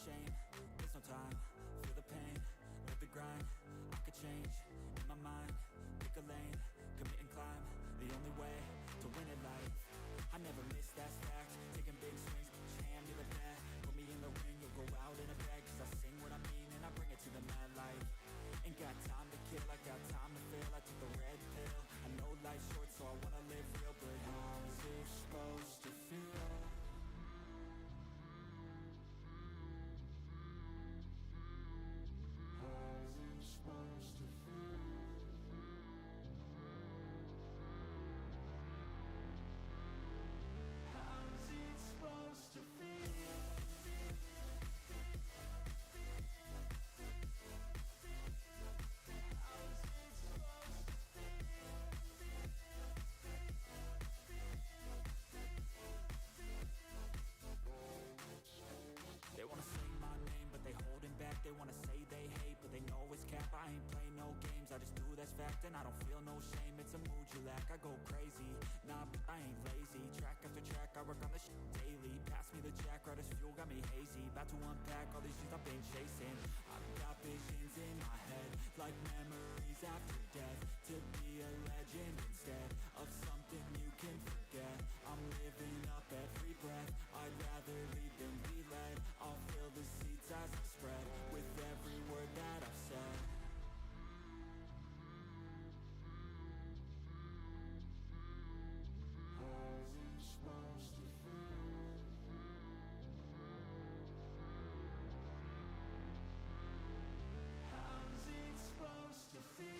shame, there's no time. Feel the pain, live the grind. I could change, in my mind. Pick a lane, commit and climb. The only way to win in life. I never miss, that's fact. Taking big swings, put your hand to the bat. Put me in the ring, you'll go out in a bag. Cause I sing what I mean and I bring it to the mad light. Ain't got time to kill, I got time to feel. I took the red pill, I know life's short so I wanna live real. But how's it supposed to feel? How's it supposed to feel? How's it supposed to feel? They wanna say my name, but they holding back. They wanna say they hate, but they know it's cap. I ain't play no games, I just do that's fact. And I don't feel no shame, it's a mood you lack. I go crazy, nah, but I ain't lazy. Track after track, I work on this shit daily. Pass me the jack, right as fuel, got me hazy. About to unpack all these things I've been chasing. I've got visions in my head, like memories after death. To be a legend instead of something you can forget. I'm living up every breath, I'd rather lead than be led. I'll fill the seats as I spread, with every word that I've said. How's it supposed to feel? How's it supposed to feel?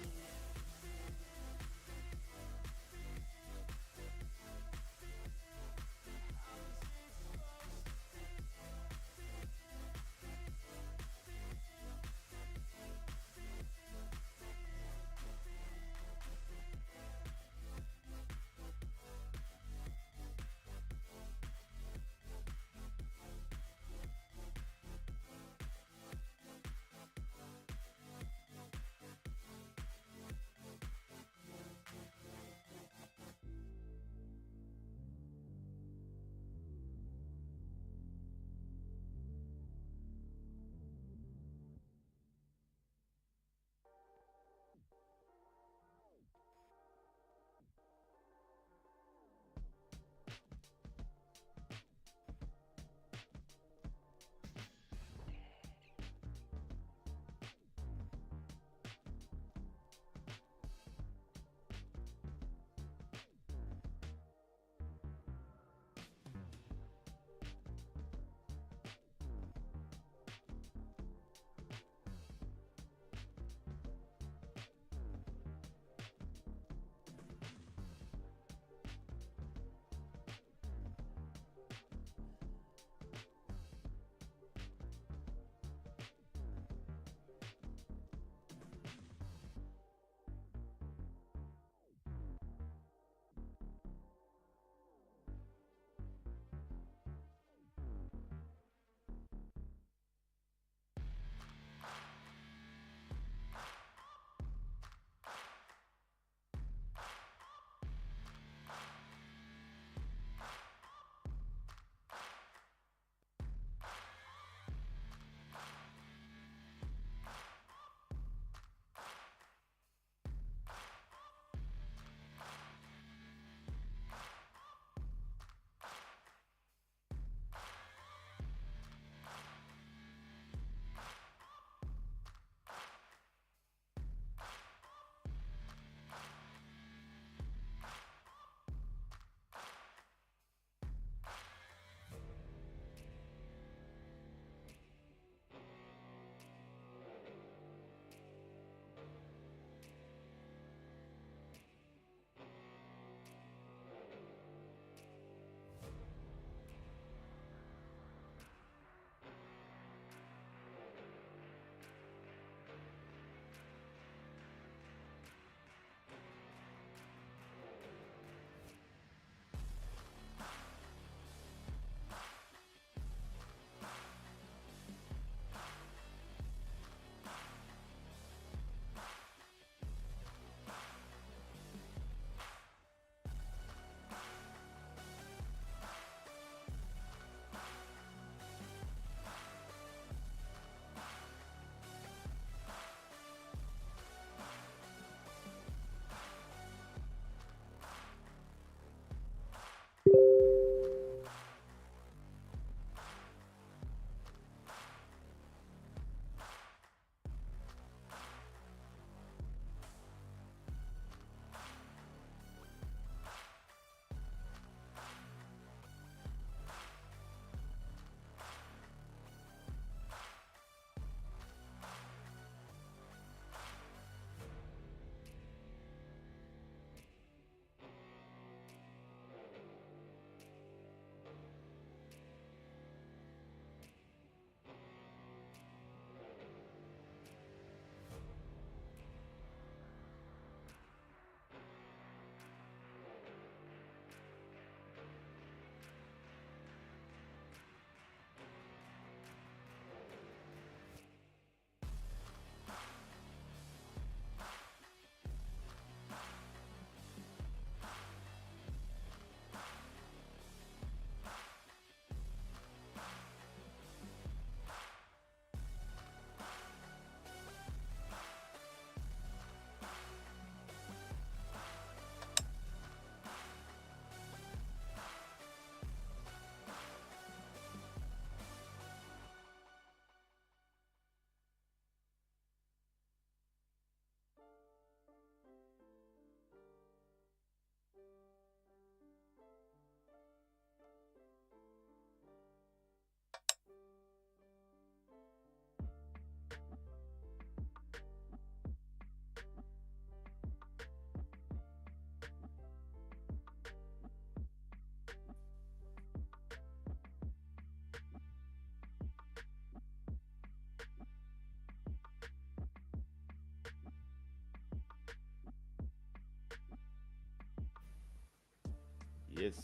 Yes,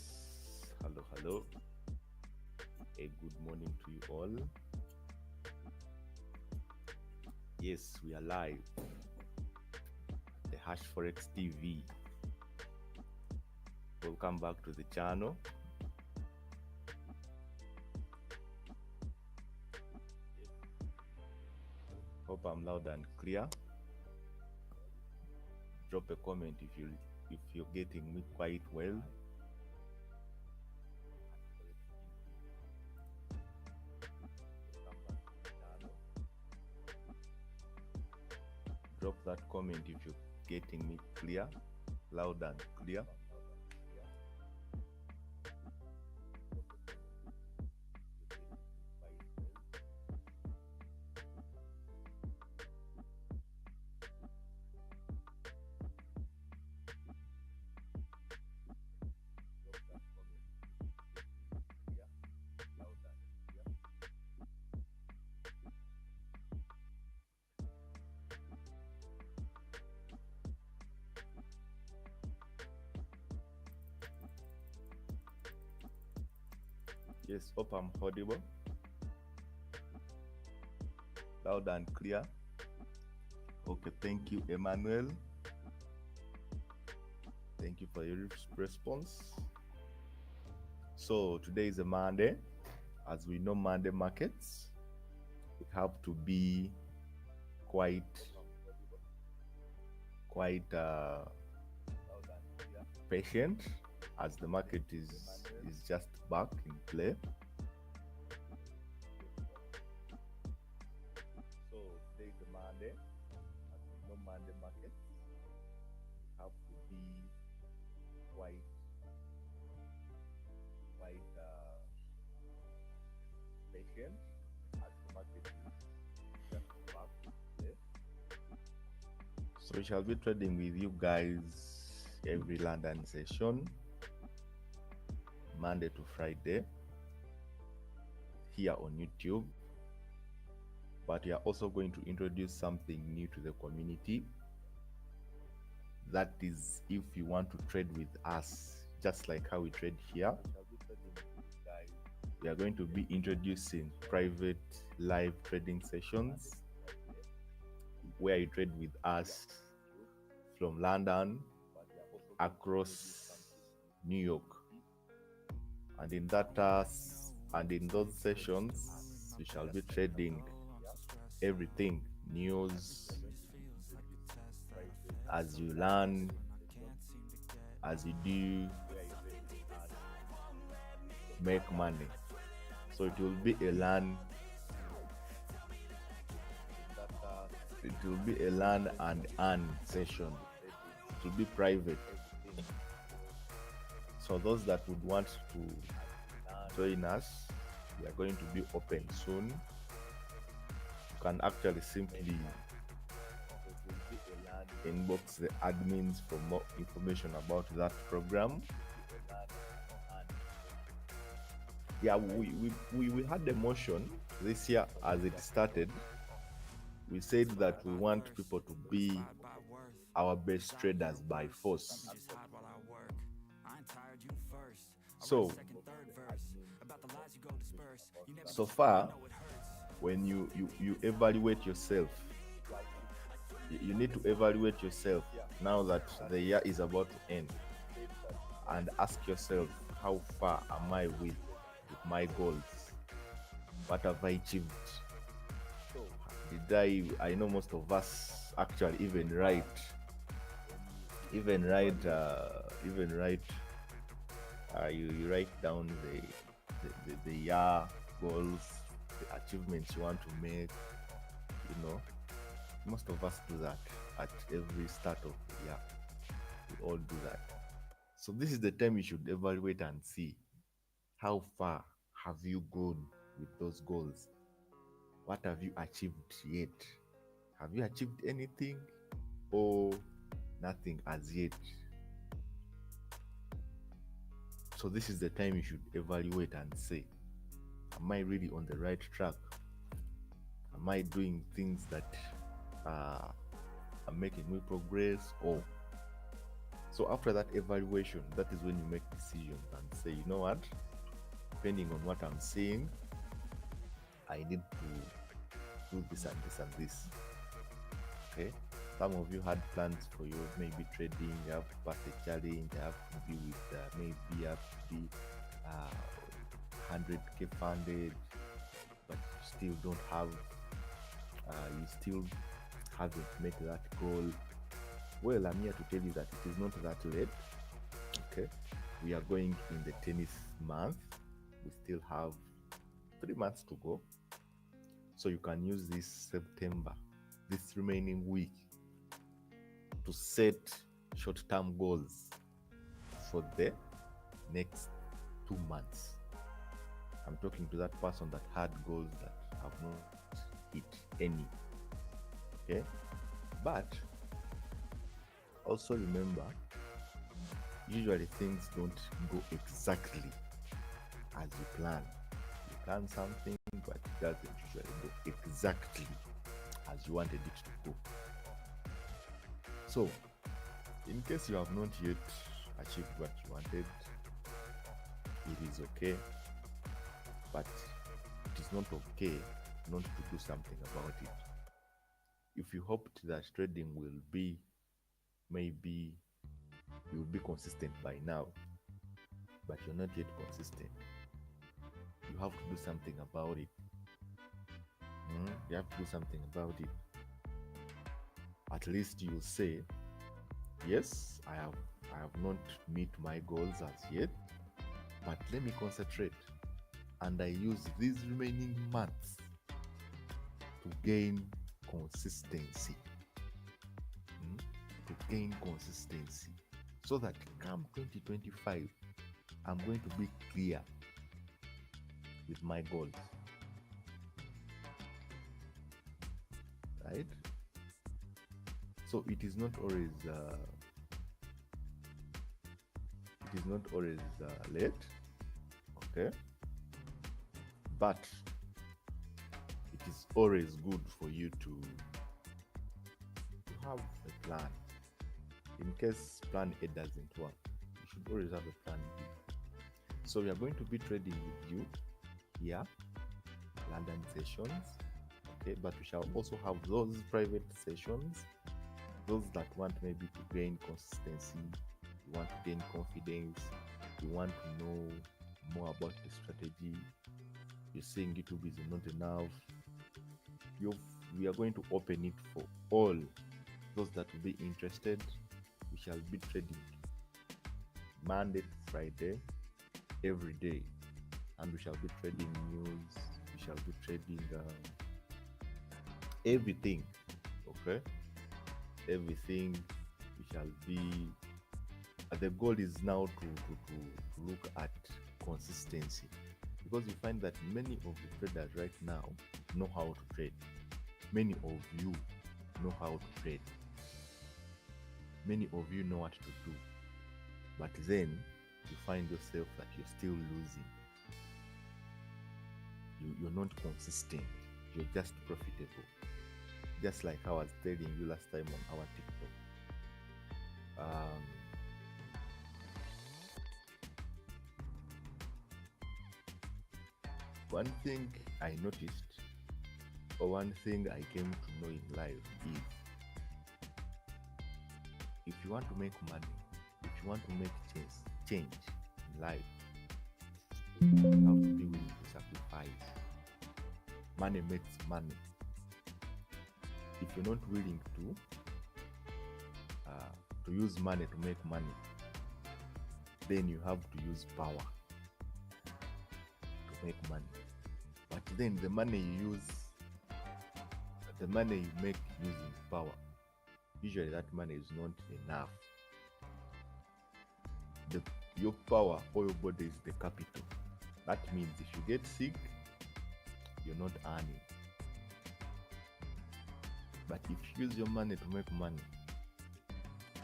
hello. A good morning to you all. Yes, we are live. The Hash Forex TV. Welcome back to the channel. Hope I'm loud and clear. Drop a comment if you're getting me quite well. Drop that comment if you're getting me clear, loud and clear. Yes, hope I'm audible. Loud and clear. Okay, thank you, Emmanuel. Thank you for your response. So today is a Monday. As we know, Monday markets, we have to be quite patient as the market is just back in play. So today is a Monday. As we know, Monday markets, we have to be quite patient as the market is just back in play. So we shall be trading with you guys every London session, Monday to Friday, here on YouTube. But we are also going to introduce something new to the community. That is, if you want to trade with us, just like how we trade here, we are going to be introducing private live trading sessions where you trade with us from London across New York, and in those sessions we shall be trading everything, news, as you learn, as you do, make money. So it will be a learn and earn session. It will be private. So those that would want to join us, we are going to be open soon. You can actually simply inbox the admins for more information about that program. Yeah, we had a motion this year as it started. We said that we want people to be our best traders by force. So far, when you evaluate yourself, you need to evaluate yourself now that the year is about to end, and ask yourself, how far am I with my goals? What have I achieved? I know most of us actually even write you write down the year goals, the achievements you want to make. Most of us do that at every start of the year. We all do that. So this is the time you should evaluate and see how far have you gone with those goals. What have you achieved yet? Have you achieved anything or nothing as yet? So this is the time you should evaluate and say, am I really on the right track? Am I doing things that are making me progress? Or So after that evaluation, that is when you make decisions and say, you know what, depending on what I'm seeing, I need to do this and this and this. Okay. Some of you had plans for you, maybe trading, you have to pass a challenge, you have to be with, maybe you have to be 100K funded, but you still don't have, you still haven't met that goal. Well, I'm here to tell you that it is not that late. Okay. We are going in the 10th month. We still have 3 months to go. So you can use this September, this remaining week, to set short-term goals for the next 2 months. I'm talking to that person that had goals that have not hit any. Okay? But also remember, usually things don't go exactly as you plan. You plan something, but it doesn't usually go exactly as you wanted it to go. So, in case you have not yet achieved what you wanted, it is okay, but it is not okay not to do something about it. If you hoped that trading will be, maybe you will be consistent by now, but you're not yet consistent, you have to do something about it. You have to do something about it. At least you'll say, yes, I have not met my goals as yet, but let me concentrate, and I use these remaining months to gain consistency. To gain consistency, so that come 2025, I'm going to be clear with my goals. Right? So it is not always late, okay? But it is always good for you to have a plan. In case plan A doesn't work, you should always have a plan B. So we are going to be trading with you here, London sessions, okay? But we shall also have those private sessions, those that want maybe to gain consistency, you want to gain confidence, you want to know more about the strategy, you're saying YouTube is not enough. We are going to open it for all those that will be interested. We shall be trading Monday to Friday, every day, and we shall be trading news, we shall be trading everything, okay? Everything. We shall be, the goal is now to look at consistency, because you find that many of the traders right now know how to trade. Many of you know how to trade. Many of you know what to do, but then you find yourself that you're still losing. You're not consistent. You're just profitable. Just like I was telling you last time on our TikTok. One thing I noticed, or one thing I came to know in life is, if you want to make money, if you want to make change in life, you have to be willing to sacrifice. Money makes money. If you're not willing to use money to make money, then you have to use power to make money. But then the money you make using power, usually that money is not enough. Your power or your body is the capital. That means if you get sick, you're not earning. But if you use your money to make money,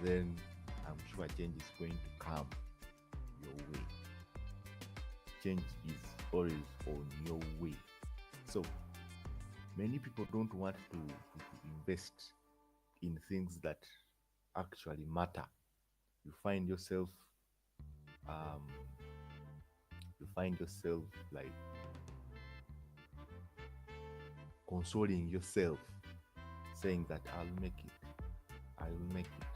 then I'm sure change is going to come your way. Change is always on your way. So many people don't want to invest in things that actually matter. You find yourself um you find yourself like consoling yourself, saying that I'll make it, I will make it,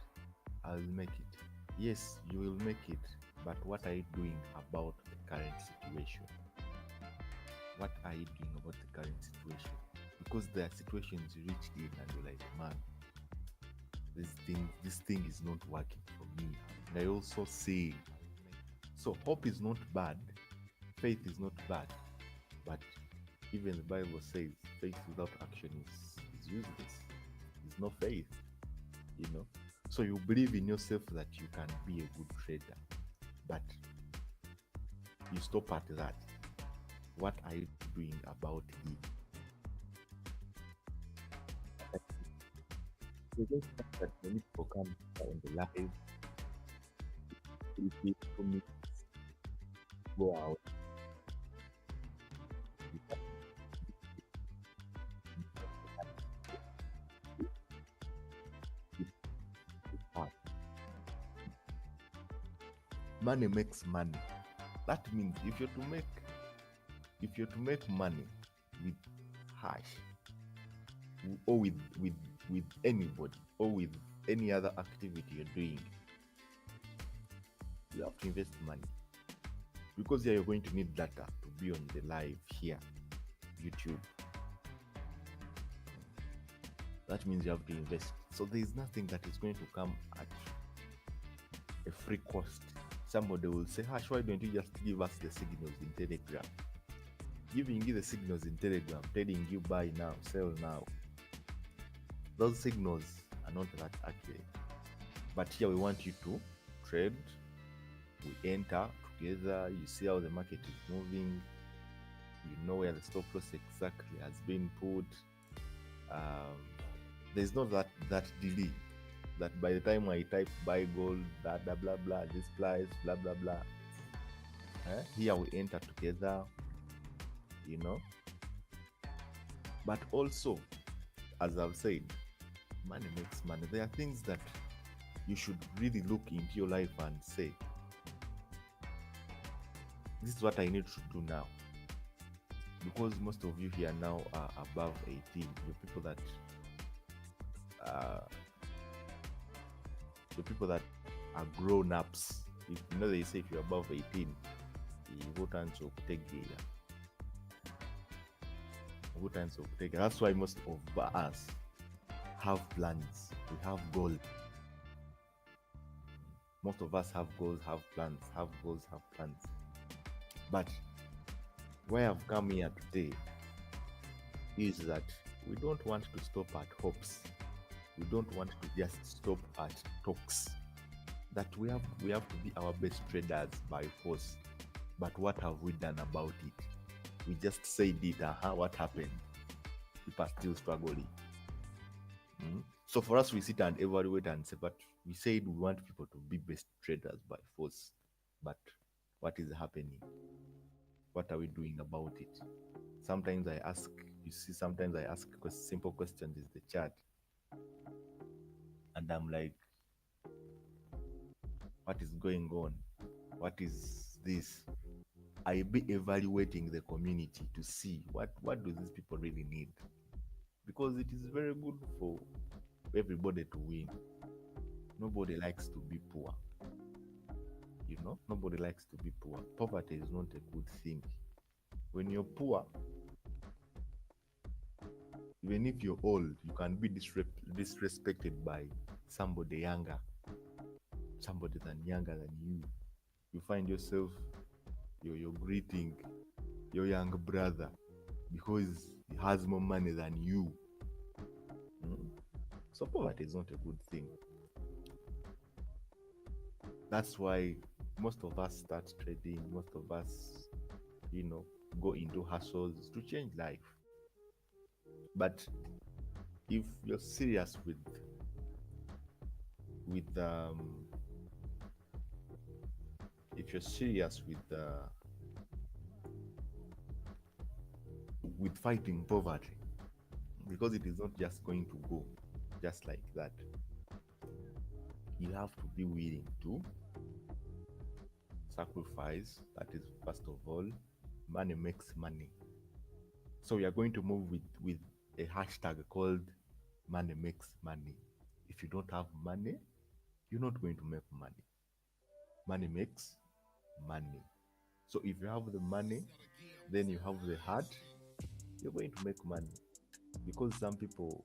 I'll make it. Yes, you will make it, but what are you doing about the current situation? What are you doing about the current situation? Because there are situations you reach in and you're like, man, this thing is not working for me. And I also say, so hope is not bad, faith is not bad, but even the Bible says faith without action is useless. It's no faith, you know. So you believe in yourself that you can be a good trader, but you stop at that. What are you doing about it? So just that many people come on the live, 2 minutes, go out. Money makes money. That means if you're to make money with hash or with anybody or with any other activity you're doing, you have to invest money, because you're going to need data to be on the live here, YouTube. That means you have to invest. So there is nothing that is going to come at a free cost. Somebody will say, Hash, why don't you just give us the signals in Telegram? Giving you the signals in Telegram, telling you buy now, sell now, those signals are not that accurate. But here we want you to trade. We enter together, you see how the market is moving, you know where the stop loss exactly has been put. There's not that delay that by the time I type buy gold, blah blah blah blah, this price, blah blah blah. Here we enter together, you know. But also, as I've said, money makes money. There are things that you should really look into your life and say, this is what I need to do now. Because most of you here now are above 18. You're people that are grown-ups. If you know, they say if you're above 18, that's why most of us have plans. We have goals. Most of us have goals, have plans, have goals, have plans. But where I've come here today is that we don't want to stop at hopes. We don't want to just stop at talks. That we have to be our best traders by force. But what have we done about it? We just said it, what happened? People are still struggling. So for us, we sit and evaluate and say, but we said we want people to be best traders by force. But what is happening? What are we doing about it? Sometimes I ask simple questions in the chat. And I'm like, what is going on? What is this? I be evaluating the community to see what do these people really need. Because it is very good for everybody to win. Nobody likes to be poor. Nobody likes to be poor. Poverty is not a good thing. When you're poor, even if you're old, you can be disrespected by somebody younger than you. You find yourself, you're greeting your young brother because he has more money than you. So poverty is not a good thing. That's why most of us start trading. Most of us, go into hustles to change life. But if you're serious with fighting poverty, because it is not just going to go just like that. you have to be willing to sacrifice. That is, first of all, money makes money. So we are going to move with a hashtag called money makes money. If you don't have money, you're not going to make money. Money makes money. So if you have the money, then you have the heart, you're going to make money. Because some people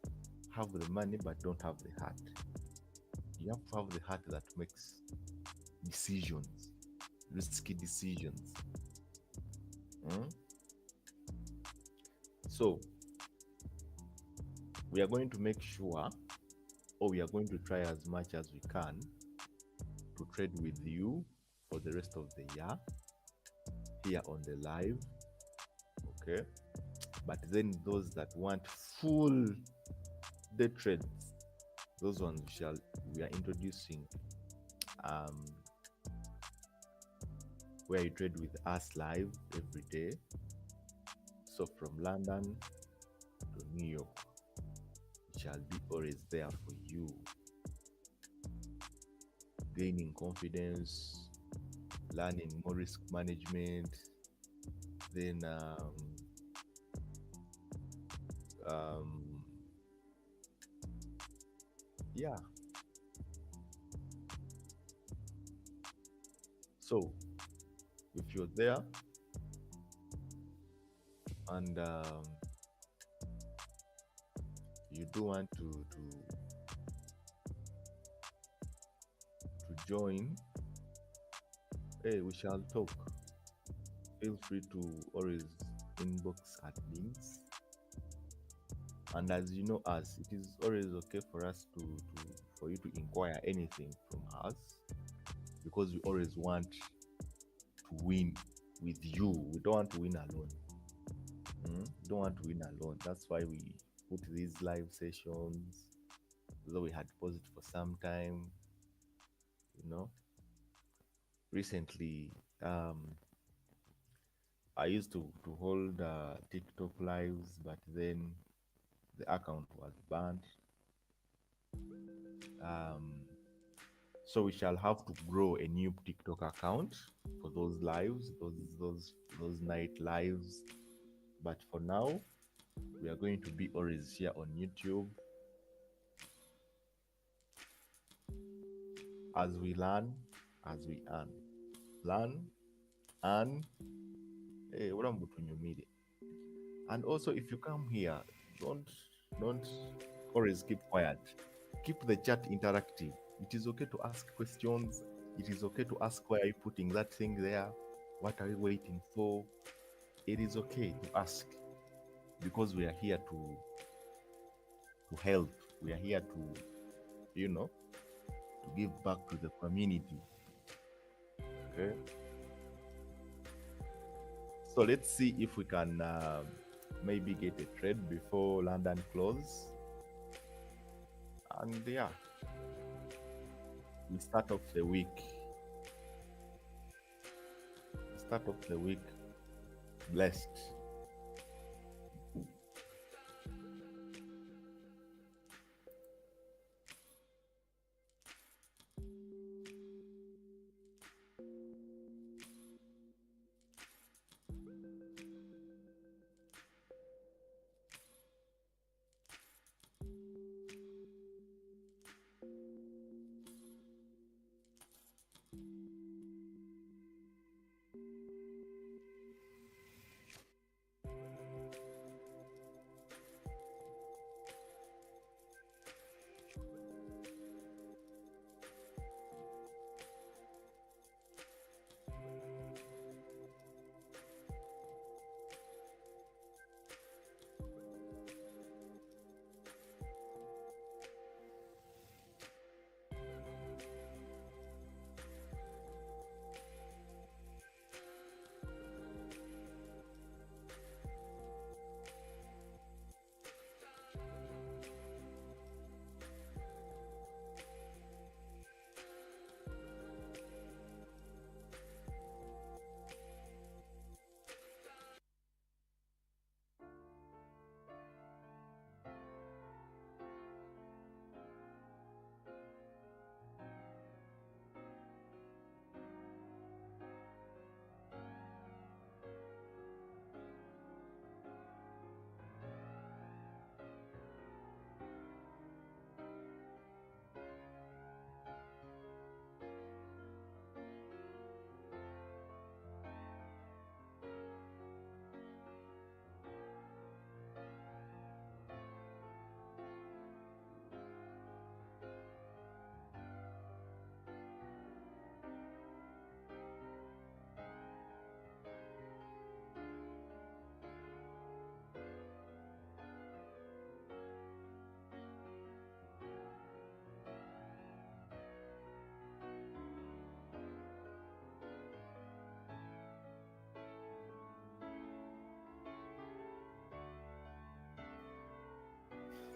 have the money but don't have the heart. You have to have the heart that makes decisions, risky decisions. Mm? So we are going to make sure, or we are going to try as much as we can to trade with you for the rest of the year here on the live. Okay. But then those that want full day trades, those ones we are introducing where you trade with us live every day. So from London to New York, we shall be always there for you, gaining confidence, learning more risk management, then yeah. So if you're there and you do want to join, hey, we shall talk. Feel free to always inbox admins. And as you know us, it is always okay for us for you to inquire anything from us, because we always want to win with you. We don't want to win alone. We don't want to win alone. That's why we put these live sessions, though we had paused it for some time. Recently, I used to hold TikTok lives, but then the account was banned. So we shall have to grow a new TikTok account for those lives, those night lives. But for now, we are going to be always here on YouTube as we learn, as we earn. Learn, earn. Hey, what am I media? And also, if you come here, don't always keep quiet. Keep the chat interactive. It is okay to ask questions. It is okay to ask, why are you putting that thing there? What are you waiting for? It is okay to ask, because we are here to help. We are here to give back to the community. Okay. So let's see if we can maybe get a trade before London close. And yeah, we start off the week. Blessed.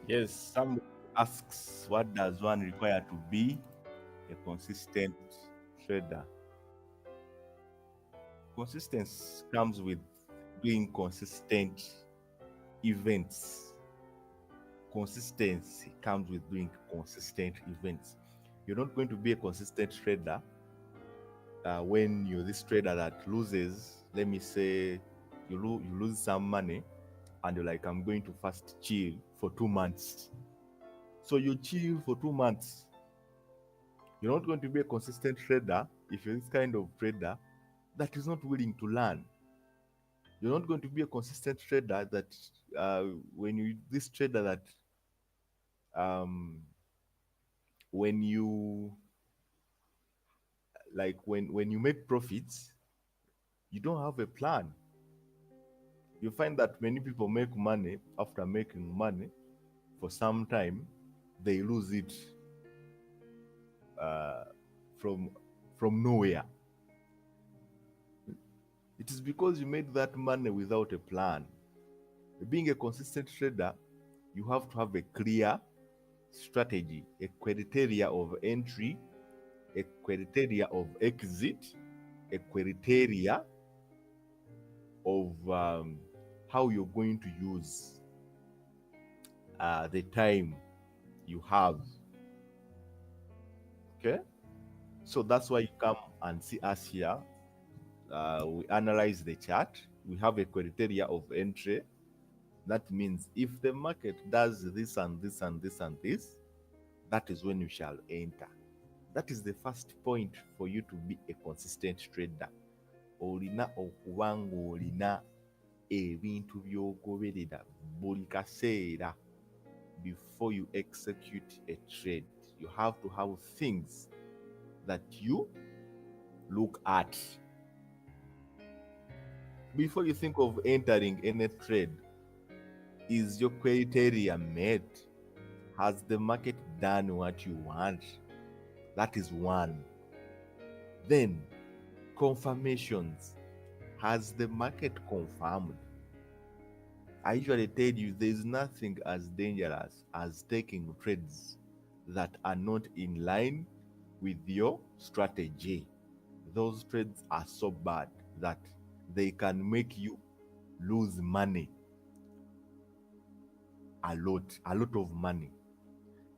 Yes, some asks, what does one require to be a consistent trader? Consistency comes with doing consistent events. Consistency comes with doing consistent events. You're not going to be a consistent trader when you're this trader that loses. Let me say you lose some money, and you're like, I'm going to fast chill for 2 months. So you chill for 2 months. You're not going to be a consistent trader if you're this kind of trader that is not willing to learn. You're not going to be a consistent trader that when you this trader that um, when you like when you make profits, you don't have a plan. You find that many people make money. After making money for some time, they lose it uh, from nowhere. It is because you made that money without a plan. Being a consistent trader, you have to have a clear strategy, a criteria of entry, a criteria of exit, a criteria of how you're going to use the time you have. Okay, so that's why you come and see us here. We analyze the chart. We have a criteria of entry. That means if the market does this and this and this and this, that is when you shall enter. That is the first point for you to be a consistent trader. Olina okuba ng'olina ebintu by'ogoberera buli kaseera before you execute a trade. You have to have things that you look at before you think of entering any trade. Is your criteria met? Has the market done what you want? That is one. Then, confirmations. Has the market confirmed? I usually tell you there's nothing as dangerous as taking trades that are not in line with your strategy. Those trades are so bad that they can make you lose money, a lot of money.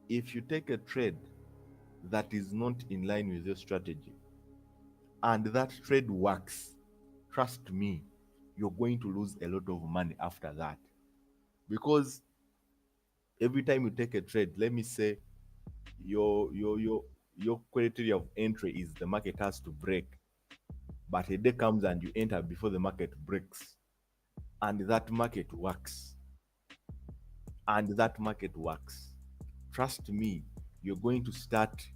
If you take a trade that is not in line with your strategy and that trade works, trust me, you're going to lose a lot of money after that. Because every time you take a trade, let me say your criteria of entry is the market has to break, but a day comes and you enter before the market breaks, and that market works, and that market works. Trust me, you're going to start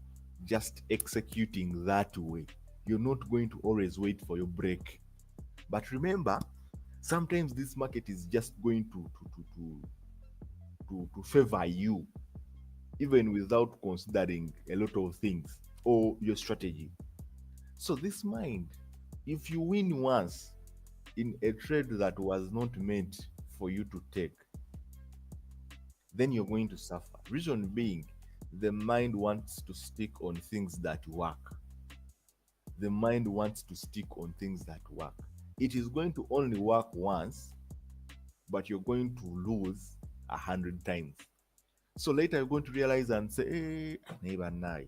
just executing that way. You're not going to always wait for your break. But remember, sometimes this market is just going to favor you, even without considering a lot of things or your strategy. So this mind, if you win once in a trade that was not meant for you to take, then you're going to suffer. Reason being, the mind wants to stick on things that work. The mind wants to stick on things that work. It is going to only work once, but you're going to lose 100 times. So later you're going to realize and say, hey, neighbor, nai,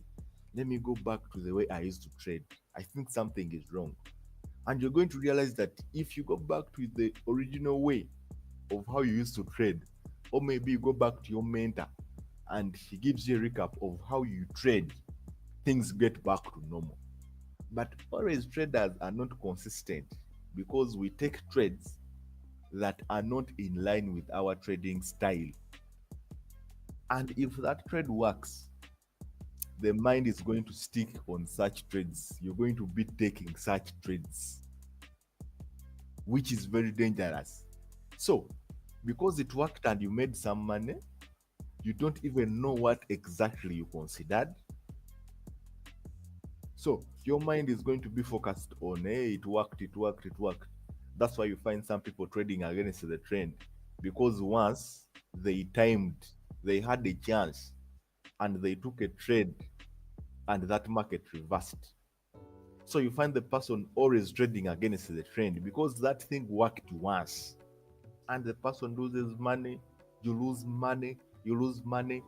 let me go back to the way I used to trade. I think something is wrong. And you're going to realize that if you go back to the original way of how you used to trade, or maybe you go back to your mentor and he gives you a recap of how you trade, things get back to normal. But always traders are not consistent because we take trades that are not in line with our trading style. And if that trade works, the mind is going to stick on such trades. You're going to be taking such trades, which is very dangerous. So, because it worked and you made some money, you don't even know what exactly you considered. So, your mind is going to be focused on, hey, it worked, it worked, it worked. That's why you find some people trading against the trend because once they timed they had a chance and they took a trade and that market reversed. So you find the person always trading against the trend because that thing worked once and the person loses money, you lose money, you lose money.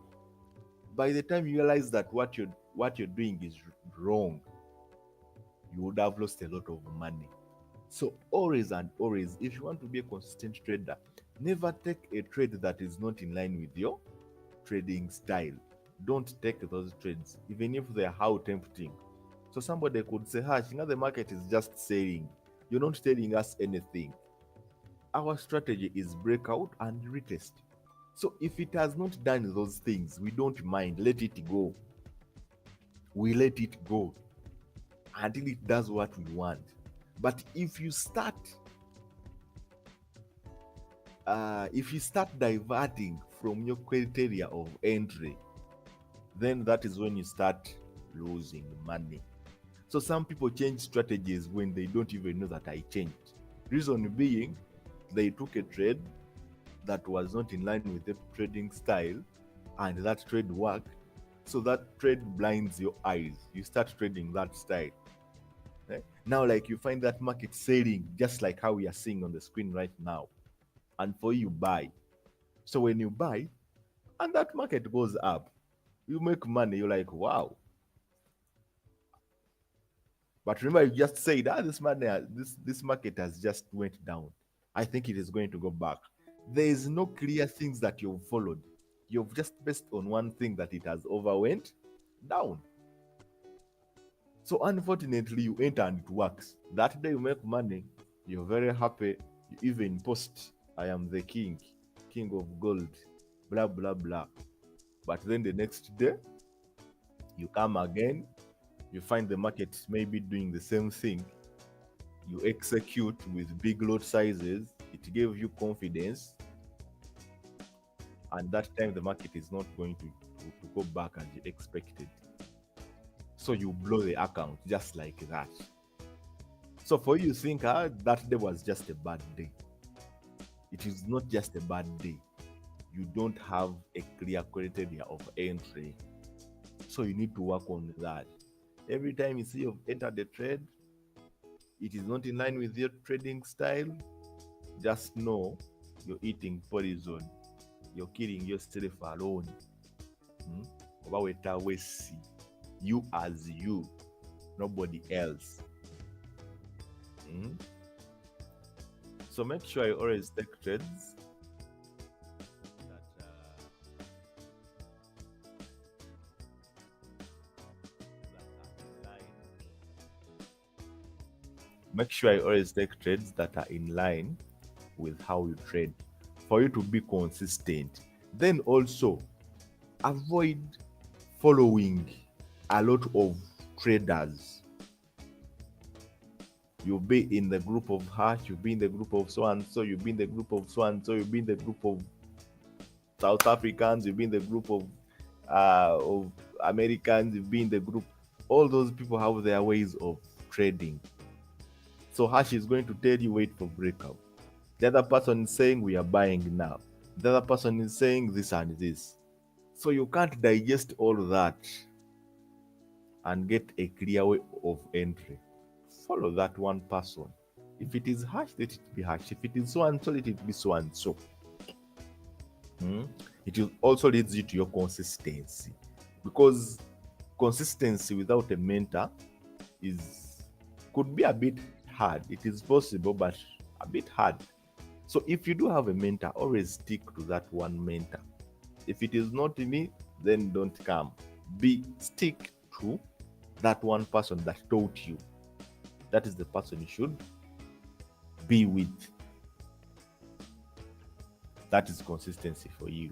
By the time you realize that what you're doing is wrong, you would have lost a lot of money. So always and always, if you want to be a consistent trader, never take a trade that is not in line with your trading style. Don't take those trades, even if they are how tempting. So somebody could say, Hash, the market is just selling. You're not telling us anything. Our strategy is breakout and retest. So if it has not done those things, we don't mind. Let it go. We let it go until it does what we want. But if you start diverting from your criteria of entry, then that is when you start losing money. So some people change strategies when they don't even know that I changed. Reason being, they took a trade that was not in line with the trading style, and that trade worked. So that trade blinds your eyes. You start trading that style. Now, like you find that market selling, just like how we are seeing on the screen right now. And for you buy. So when you buy, and that market goes up, you make money. You're like, wow. But remember, you just said, this money, this market has just went down. I think it is going to go back. There is no clear things that you've followed. You've just based on one thing that it has overwent down. So unfortunately, you enter and it works. That day you make money, you're very happy. You even post, I am the king, king of gold, blah, blah, blah. But then the next day, you come again, you find the market maybe doing the same thing. You execute with big lot sizes. It gave you confidence. And that time the market is not going to go back as you expected. So you blow the account just like that. So for you think that day was just a bad day. It is not just a bad day. You don't have a clear criteria of entry. So you need to work on that. Every time you see you've entered the trade, it is not in line with your trading style, just know you're eating poison. You're killing yourself alone. You as you, nobody else. So make sure you always take trades make sure you always take trades that are in line with how you trade for you to be consistent. Then also avoid following a lot of traders. You'll be in the group of Hash, you'll be in the group of so and so, you'll be in the group of so and so, you'll be in the group of South Africans, you'll be in the group of Americans, you'll be in the group. All those people have their ways of trading. So Hash is going to tell you wait for breakout. The other person is saying we are buying now. The other person is saying this and this. So you can't digest all that and get a clear way of entry. Follow that one person. If it is Hash, let it be Hash. If it is so and so, let it be so and so. It will also leads you to your consistency, because consistency without a mentor could be a bit hard. It is possible, but a bit hard. So if you do have a mentor, always stick to that one mentor. If it is not me, then don't come. Stick to that one person that taught you. That is the person you should be with. That is consistency for you.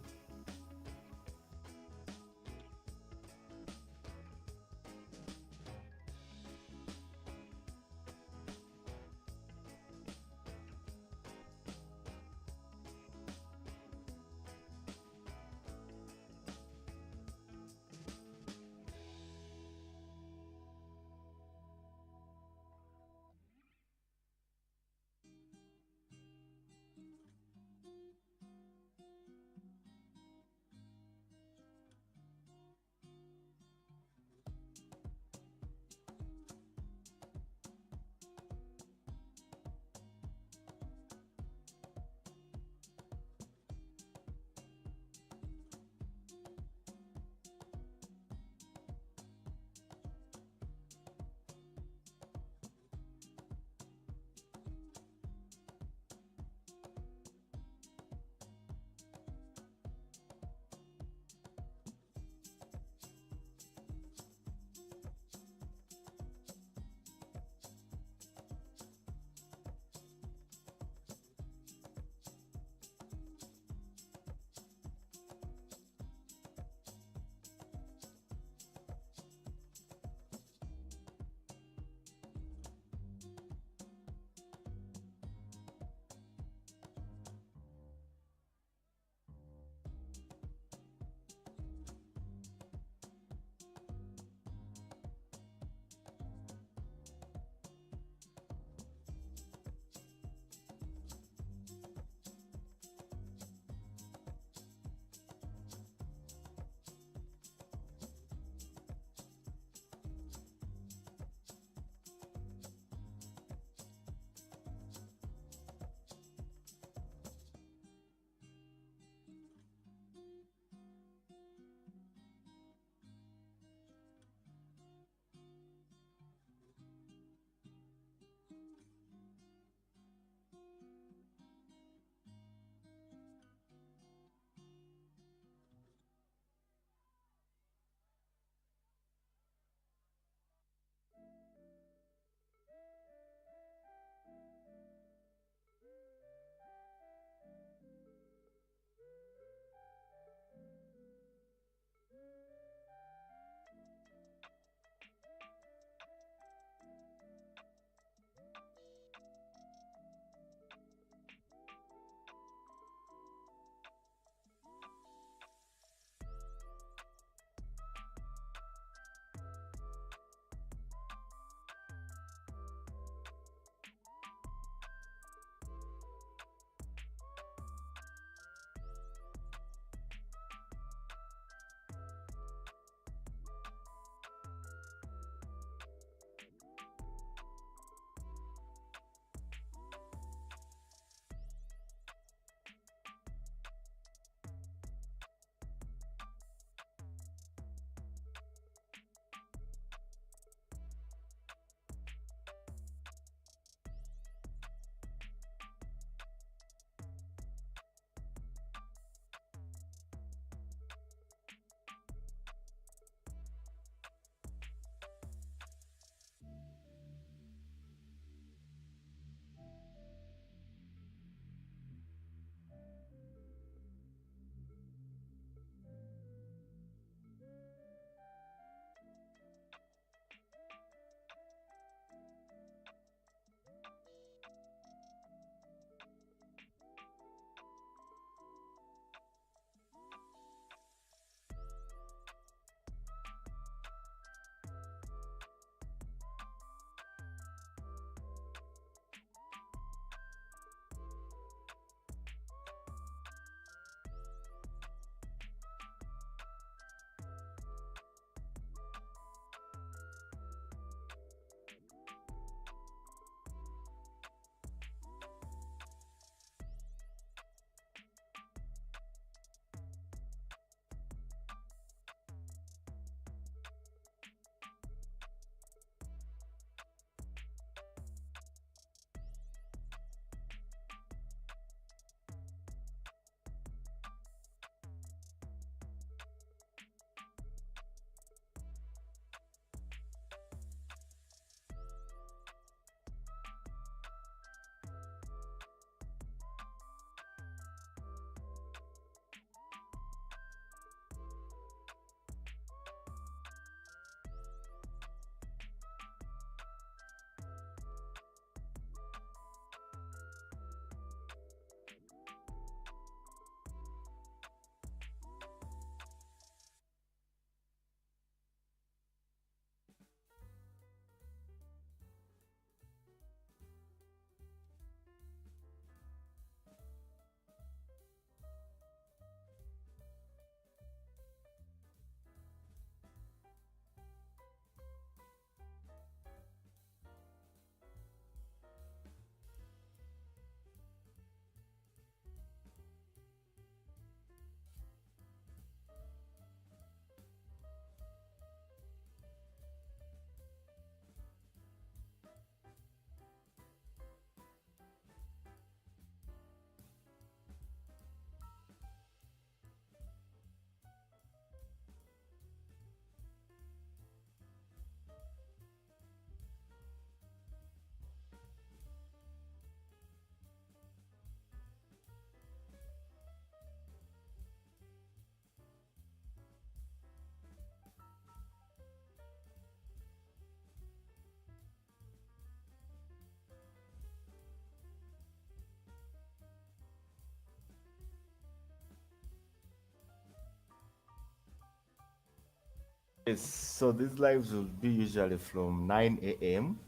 Yes, so these lives will be usually from 9 a.m.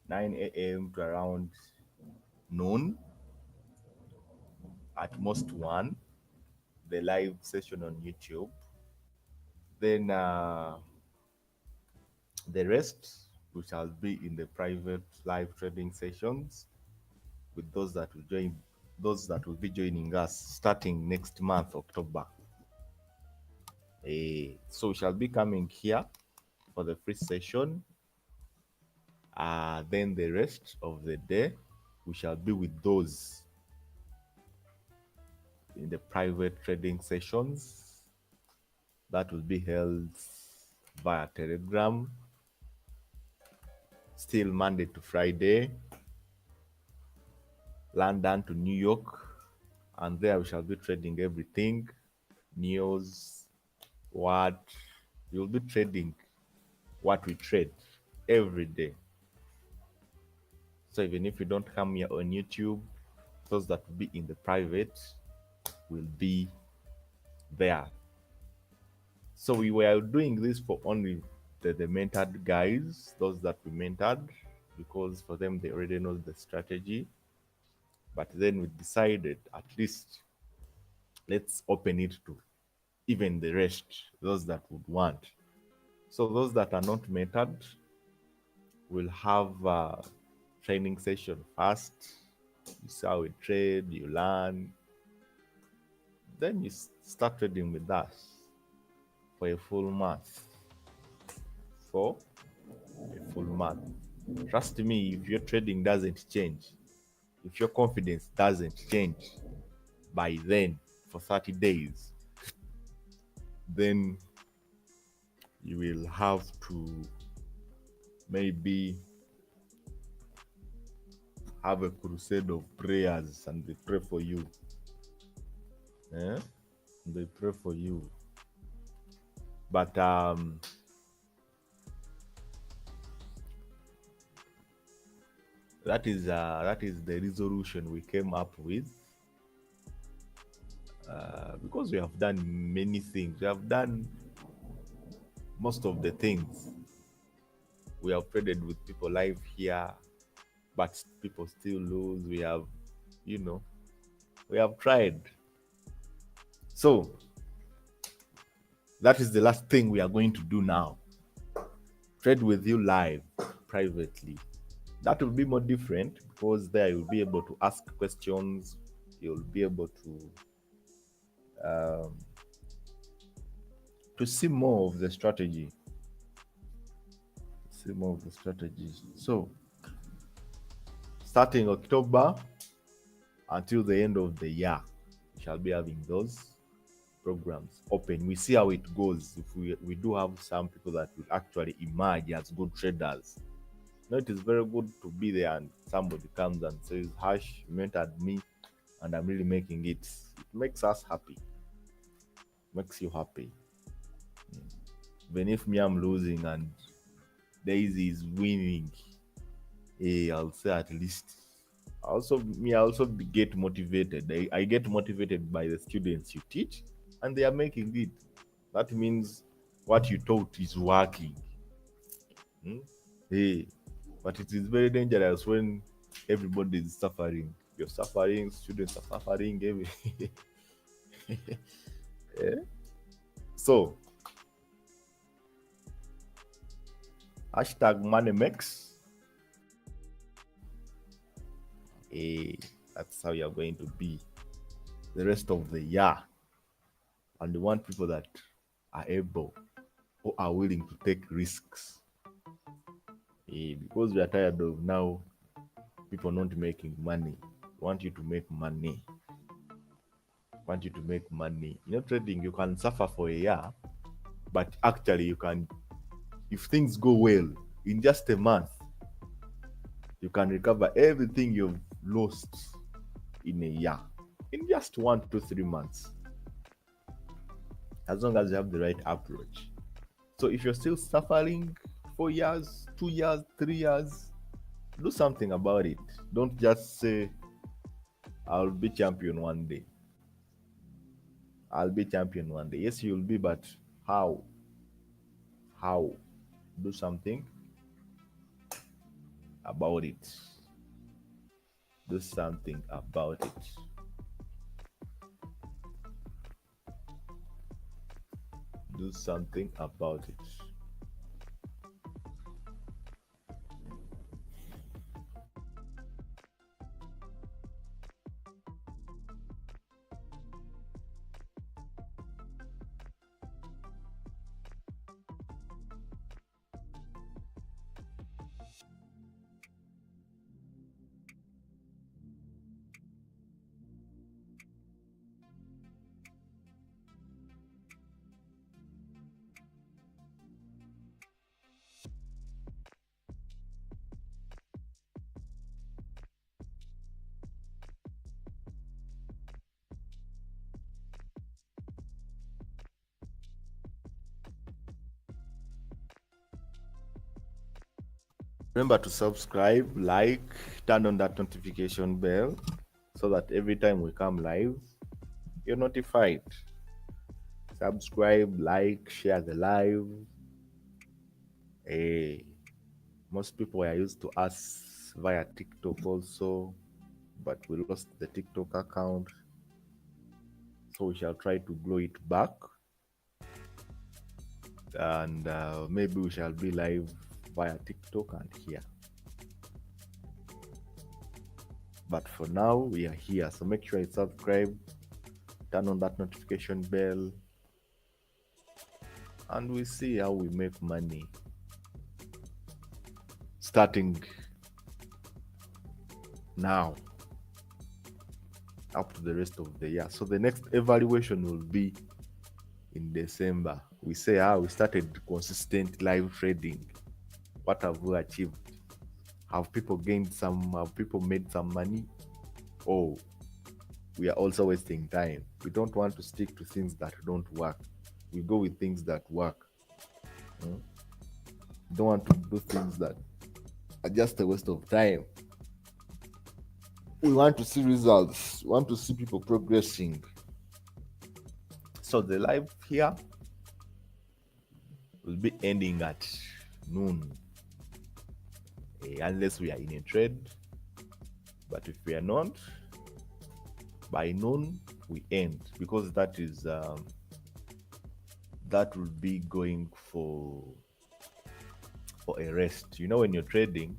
9 a.m. to around noon, at most one, the live session on YouTube. Then the rest we shall be in the private live trading sessions with those that will be joining us starting next month, October. So we shall be coming here for the free session. Then the rest of the day we shall be with those in the private trading sessions that will be held via Telegram, still Monday to Friday, London to New York, and there we shall be trading everything, news, what you'll be trading, what we trade every day. So even if you don't come here on YouTube, those that will be in the private will be there. So we were doing this for only the mentored guys, those that we mentored, because for them they already know the strategy. But then we decided at least let's open it to even the rest, those that would want. So those that are not mentored will have a training session first. You see how we trade, you learn, then you start trading with us for a full month. For a full month. Trust me, if your trading doesn't change, if your confidence doesn't change by then for 30 days, then you will have to maybe have a crusade of prayers and they pray for you. Eh? They pray for you. But that is the resolution we came up with because we have done many things. We have done most of the things. We have traded with people live here, but people still lose. We have, you know, we have tried. So that is the last thing we are going to do now. Trade with you live, privately. That will be more different because there you'll be able to ask questions. You'll be able um, to see more of the strategy. See more of the strategies. So starting October until the end of the year, we shall be having those programs open. We see how it goes. If we do have some people that will actually emerge as good traders. You know, it is very good to be there and somebody comes and says, Hash, you mentored me and I'm really making it. It makes us happy. Makes you happy. Even if me I'm losing and Daisy is winning, I'll say at least. I also get motivated. I get motivated by the students you teach, and they are making it. That means what you taught is working. Hmm? Hey, but it is very dangerous when everybody is suffering. You're suffering, students are suffering. Eh? So, hashtag money makes. Hey, that's how you're going to be the rest of the year. And we want people that are able or are willing to take risks. Because we are tired of now people not making money. We want you to make money. Want you to make money. You know, trading, you can suffer for a year, but actually you can, if things go well, in just a month, you can recover everything you've lost in a year. In just 1 to 3 months. As long as you have the right approach. So if you're still suffering 4 years, 2 years, 3 years, do something about it. Don't just say, I'll be champion one day. I'll be champion one day. Yes, you'll be, but how? How? Do something about it. Do something about it. Do something about it. Remember to subscribe, like, turn on that notification bell so that every time we come live, you're notified. Subscribe, like, share the live. Hey, most people are used to us via TikTok also, but we lost the TikTok account. So we shall try to grow it back. And maybe we shall be live via TikTok and here. But for now, we are here. So make sure you subscribe, turn on that notification bell, and we see how we make money starting now up to the rest of the year. So the next evaluation will be in December. We say how we started consistent live trading. What have we achieved? Have people gained some? Have people made some money? Oh, we are also wasting time. We don't want to stick to things that don't work. We go with things that work. Hmm? We don't want to do things that are just a waste of time. We want to see results. We want to see people progressing. So the live here will be ending at noon, unless we are in a trade. But if we are not, by noon we end, because that is that will be going for a rest. You know, when you're trading,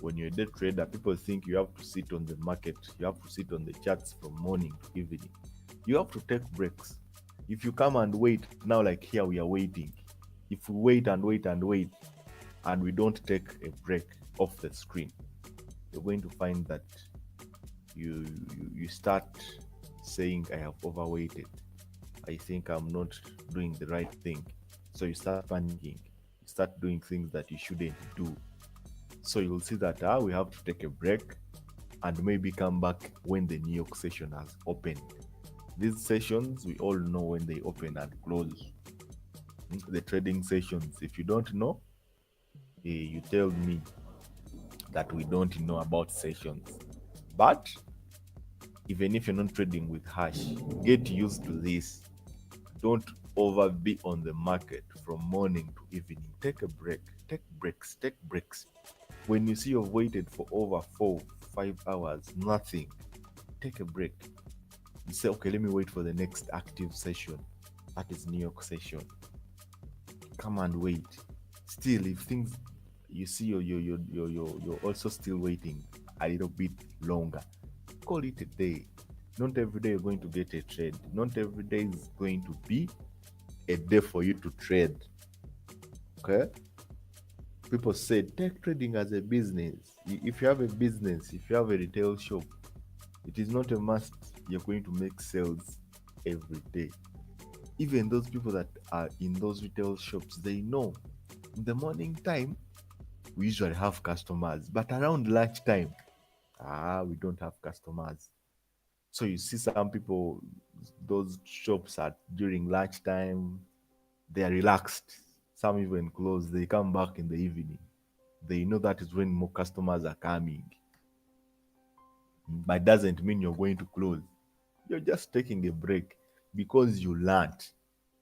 when you're a day trader, people think you have to sit on the market, you have to sit on the charts from morning to evening. You have to take breaks. If you come and wait now, like here we are waiting, if we wait and wait and wait and we don't take a break off the screen, you're going to find that you start saying, I have overweighted, I think I'm not doing the right thing. So you start panicking, you start doing things that you shouldn't do. So you'll see that we have to take a break and maybe come back when the New York session has opened. These sessions, we all know when they open and close. The trading sessions, if you don't know, you tell me that we don't know about sessions. But even if you're not trading with hash, get used to this. Don't over be on the market from morning to evening. Take a break. Take breaks. Take breaks. When you see you've waited for over 4-5 hours, nothing, take a break. You say, okay, let me wait for the next active session. That is New York session. Come and wait. Still, if things you see you're also still waiting a little bit longer, call it a day. Not every day you're going to get a trade. Not every day is going to be a day for you to trade. Okay? People say take trading as a business. If you have a business, if you have a retail shop, it is not a must you're going to make sales every day. Even those people that are in those retail shops, they know in the morning time we usually have customers, but around lunchtime, we don't have customers. So you see some people, those shops are during lunchtime, they are relaxed. Some even close, they come back in the evening. They know that is when more customers are coming. But doesn't mean you're going to close. You're just taking a break because you learned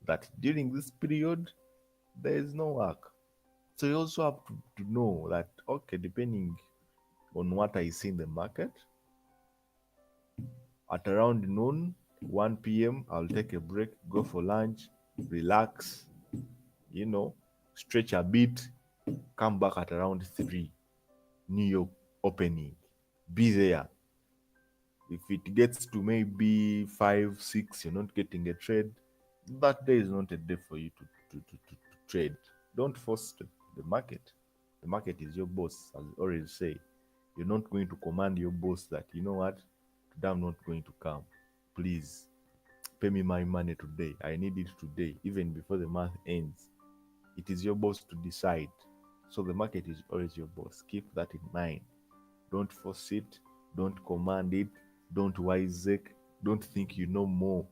that during this period, there is no work. So you also have to know that, okay, depending on what I see in the market, at around noon, 1 p.m., I'll take a break, go for lunch, relax, you know, stretch a bit, come back at around 3, New York opening. Be there. If it gets to maybe 5, 6, you're not getting a trade, that day is not a day for you to trade. Don't force the market. The market is your boss, as I already say. You're not going to command your boss that, you know what, today I'm not going to come. Please pay me my money today. I need it today, even before the month ends. It is your boss to decide. So the market is always your boss. Keep that in mind. Don't force it. Don't command it. Don't wiseacre. Don't think you know more.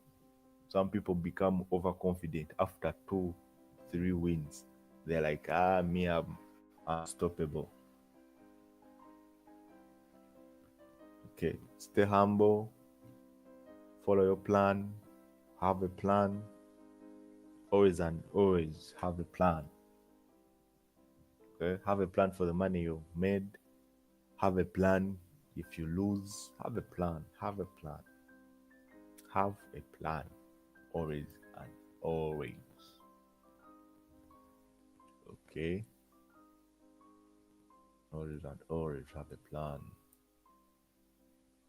Some people become overconfident after 2, 3 wins. They're like, me, I'm unstoppable. Okay, stay humble. Follow your plan. Have a plan. Always and always have a plan. Okay, have a plan for the money you've made. Have a plan if you lose. Have a plan. Have a plan. Have a plan. Always and always. Okay. Always and always have a plan.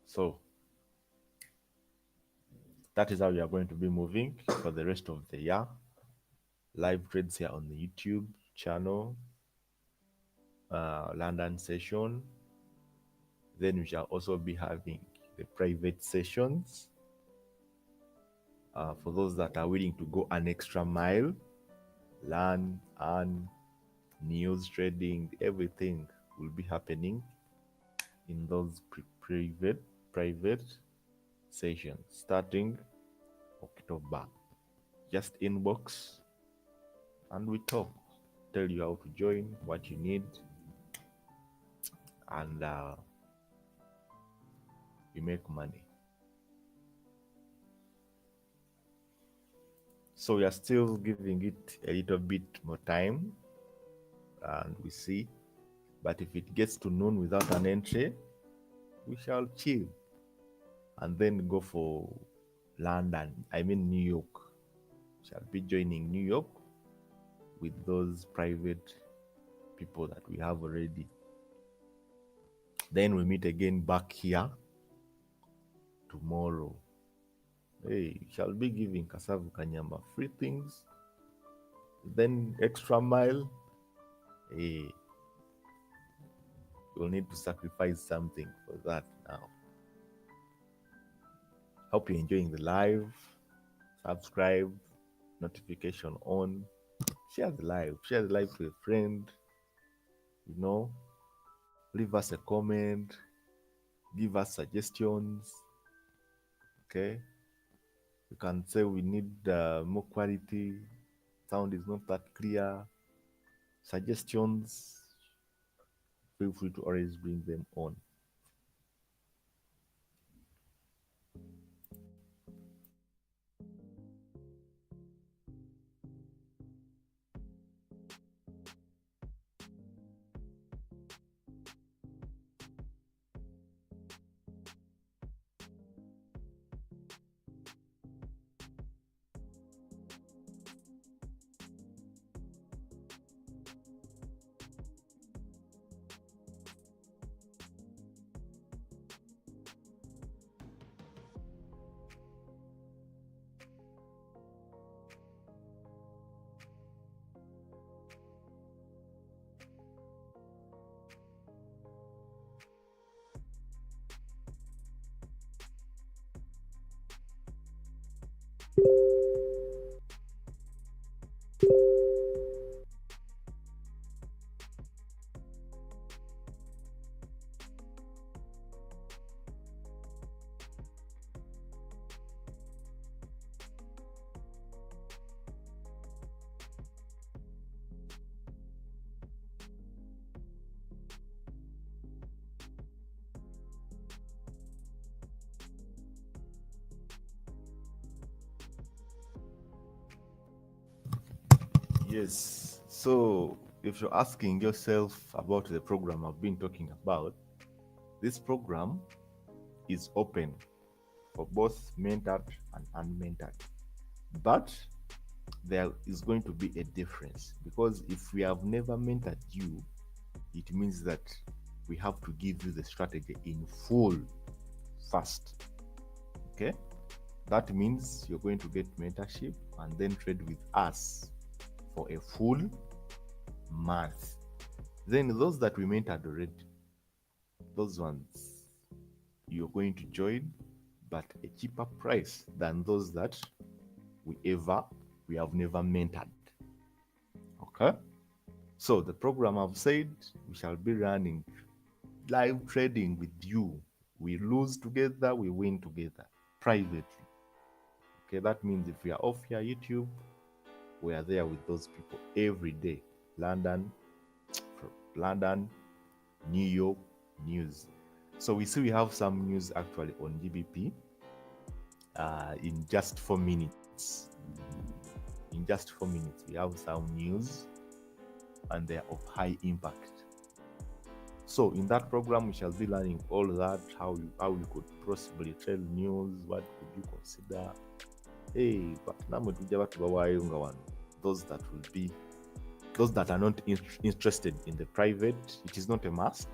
So that is how we are going to be moving for the rest of the year. Live trades here on the YouTube channel, London session. Then we shall also be having the private sessions for those that are willing to go an extra mile, learn, and news trading, everything will be happening in those private sessions starting October. Just inbox and we talk. Tell you how to join, what you need, and you make money. So we are still giving it a little bit more time, and we see. But if it gets to noon without an entry, we shall chill and then go for London. I mean New York. We shall be joining New York with those private people that we have already. Then we meet again back here tomorrow. Hey, shall be giving Kasavu Kanyama free things. Then extra mile. Hey, you'll need to sacrifice something for that now. Hope you're enjoying the live. Subscribe, notification on. Share the live. Share the live with a friend. Leave us a comment. Give us suggestions. Okay. You can say we need more quality. Sound is not that clear. Suggestions. Feel free to always bring them on. Yes. So if you're asking yourself about the program I've been talking about, this program is open for both mentored and unmentored. But there is going to be a difference because if we have never mentored you, it means that we have to give you the strategy in full first. Okay? That means you're going to get mentorship and then trade with us for a full month. Then those that we mentored already, those ones you're going to join, but a cheaper price than those that we have never mentored. Okay? So the program I've said we shall be running live trading with you. We lose together, we win together privately. Okay, that means if we are off here YouTube, we are there with those people every day. London, from London, New York news. So we see we have some news actually on GBP in just 4 minutes. In just 4 minutes, we have some news and they are of high impact. So in that program, we shall be learning all that, how you could possibly trade news, what could you consider. Hey, but those that will be those that are not interested in the private, it is not a must.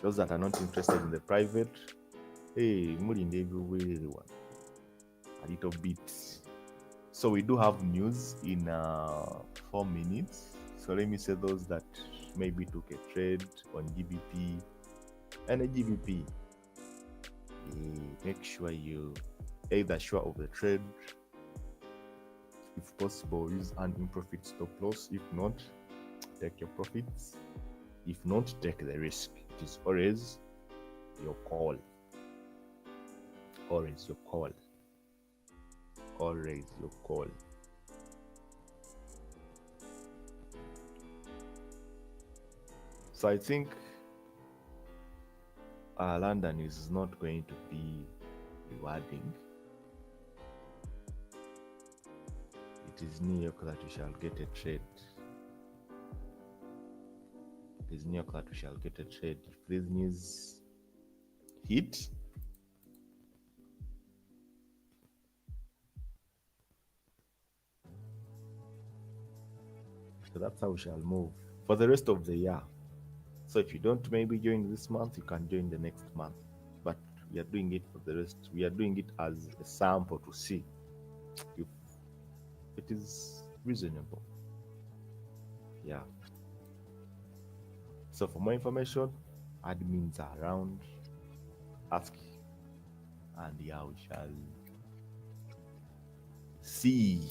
Those that are not interested in the private, hey, everyone a little bit. So we do have news in 4 minutes. So let me say those that maybe took a trade on GBP and a GBP. Make sure you either sure of the trade. If possible, use an in profit stop loss. If not, take your profits. If not, take the risk. It is always your call. Always your call. Always your call. So I think London is not going to be rewarding. It is New York that we shall get a trade. It is New York that we shall get a trade. If this news hit, so that's how we shall move for the rest of the year. So if you don't maybe join this month, you can join the next month. But we are doing it for the rest. We are doing it as a sample to see if it is reasonable. Yeah. So for more information, admins are around. Ask, and yeah, we shall see.